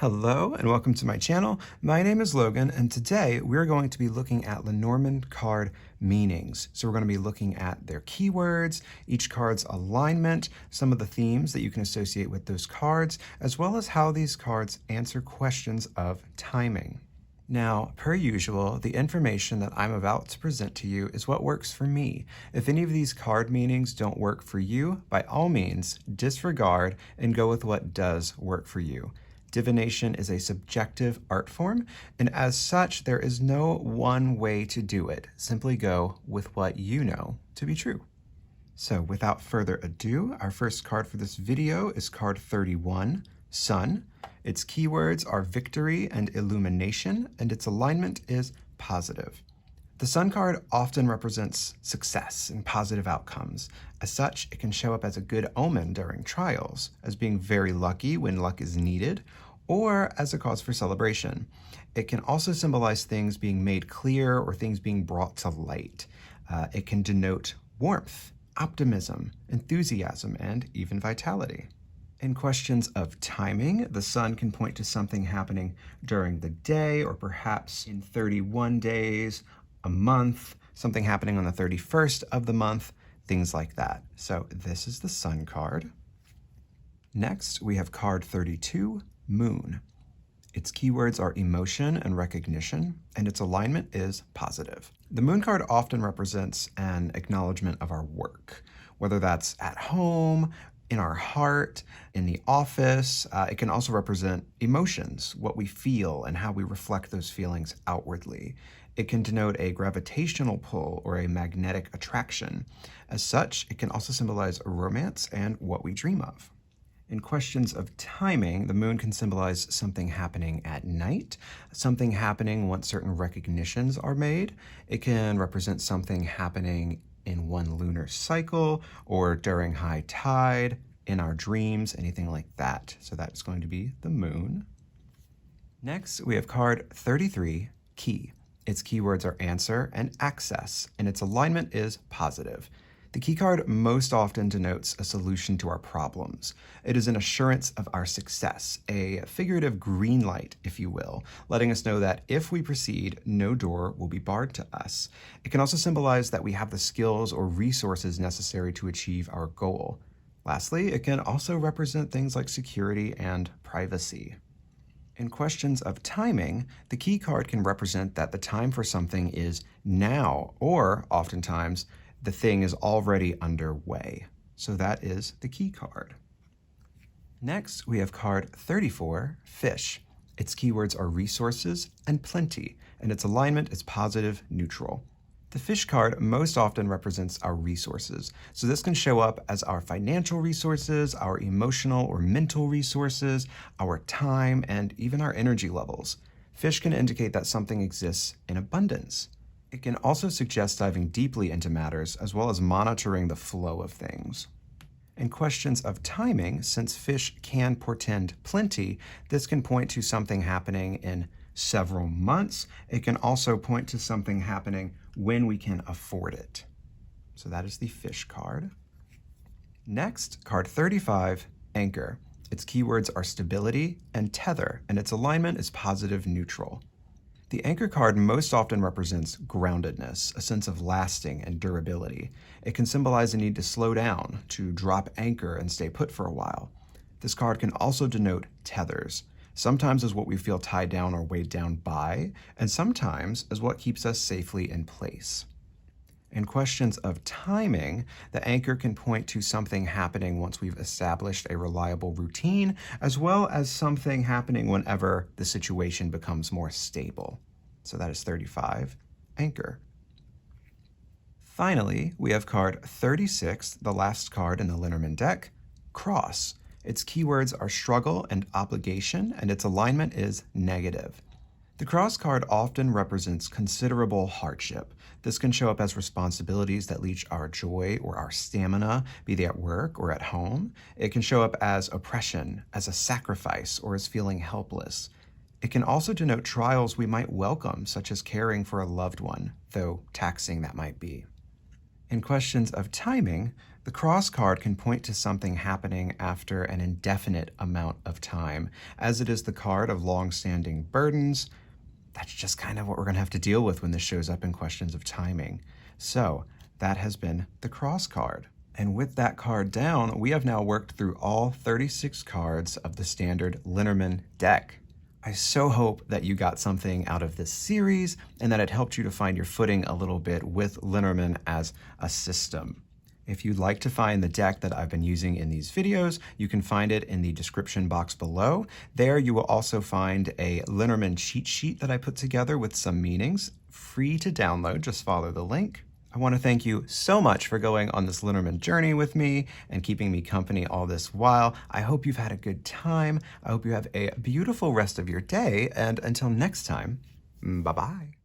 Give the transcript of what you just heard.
Hello and welcome to my channel. My name is Logan and today we're going to be looking at Lenormand card meanings. So we're going to be looking at their keywords, each card's alignment, some of the themes that you can associate with those cards, as well as how these cards answer questions of timing. Now, per usual, the information that I'm about to present to you is what works for me. If any of these card meanings don't work for you, by all means, disregard and go with what does work for you. Divination is a subjective art form, and as such, there is no one way to do it. Simply go with what you know to be true. So without further ado, our first card for this video is card 31, Sun. Its keywords are victory and illumination, and its alignment is positive. The Sun card often represents success and positive outcomes. As such, it can show up as a good omen during trials, as being very lucky when luck is needed, or as a cause for celebration. It can also symbolize things being made clear or things being brought to light. It can denote warmth, optimism, enthusiasm, and even vitality. In questions of timing, the Sun can point to something happening during the day or perhaps in 31 days, a month, something happening on the 31st of the month, things like that. So this is the Sun card. Next, we have card 32, Moon. Its keywords are emotion and recognition, and its alignment is positive. The Moon card often represents an acknowledgement of our work, whether that's at home, in our heart, in the office. It can also represent emotions, what we feel and how we reflect those feelings outwardly. It can denote a gravitational pull or a magnetic attraction. As such, it can also symbolize romance and what we dream of. In questions of timing, the moon can symbolize something happening at night, something happening once certain recognitions are made. It can represent something happening in one lunar cycle or during high tide, in our dreams, anything like that. So that's going to be the moon. Next, we have card 33, Key. Its keywords are answer and access, and its alignment is positive. The key card most often denotes a solution to our problems. It is an assurance of our success, a figurative green light, if you will, letting us know that if we proceed, no door will be barred to us. It can also symbolize that we have the skills or resources necessary to achieve our goal. Lastly, it can also represent things like security and privacy. In questions of timing, the key card can represent that the time for something is now, or oftentimes, the thing is already underway. So that is the key card. Next, we have card 34, Fish. Its keywords are resources and plenty, and its alignment is positive neutral. The fish card most often represents our resources. So this can show up as our financial resources, our emotional or mental resources, our time, and even our energy levels. Fish can indicate that something exists in abundance. It can also suggest diving deeply into matters, as well as monitoring the flow of things. In questions of timing, since fish can portend plenty, this can point to something happening in several months. It can also point to something happening when we can afford it. So that is the fish card. Next, card 35, Anchor. Its keywords are stability and tether, and its alignment is positive neutral. The anchor card most often represents groundedness, a sense of lasting and durability. It can symbolize a need to slow down, to drop anchor and stay put for a while. This card can also denote tethers, sometimes as what we feel tied down or weighed down by, and sometimes as what keeps us safely in place. In questions of timing, the anchor can point to something happening once we've established a reliable routine, as well as something happening whenever the situation becomes more stable. So that is 35, Anchor. Finally, we have card 36, the last card in the Lenormand deck, Cross. Its keywords are struggle and obligation, and its alignment is negative. The cross card often represents considerable hardship. This can show up as responsibilities that leech our joy or our stamina, be they at work or at home. It can show up as oppression, as a sacrifice, or as feeling helpless. It can also denote trials we might welcome, such as caring for a loved one, though taxing that might be. In questions of timing, The cross card can point to something happening after an indefinite amount of time. As it is the card of long-standing burdens, that's just kind of what we're going to have to deal with when this shows up in questions of timing. So that has been the cross card. And with that card down, we have now worked through all 36 cards of the standard Lenormand deck. I so hope that you got something out of this series and that it helped you to find your footing a little bit with Lenormand as a system. If you'd like to find the deck that I've been using in these videos, you can find it in the description box below. There you will also find a Lenormand cheat sheet that I put together with some meanings, free to download, just follow the link. I want to thank you so much for going on this Lenormand journey with me and keeping me company all this while. I hope you've had a good time. I hope you have a beautiful rest of your day, and until next time, bye-bye.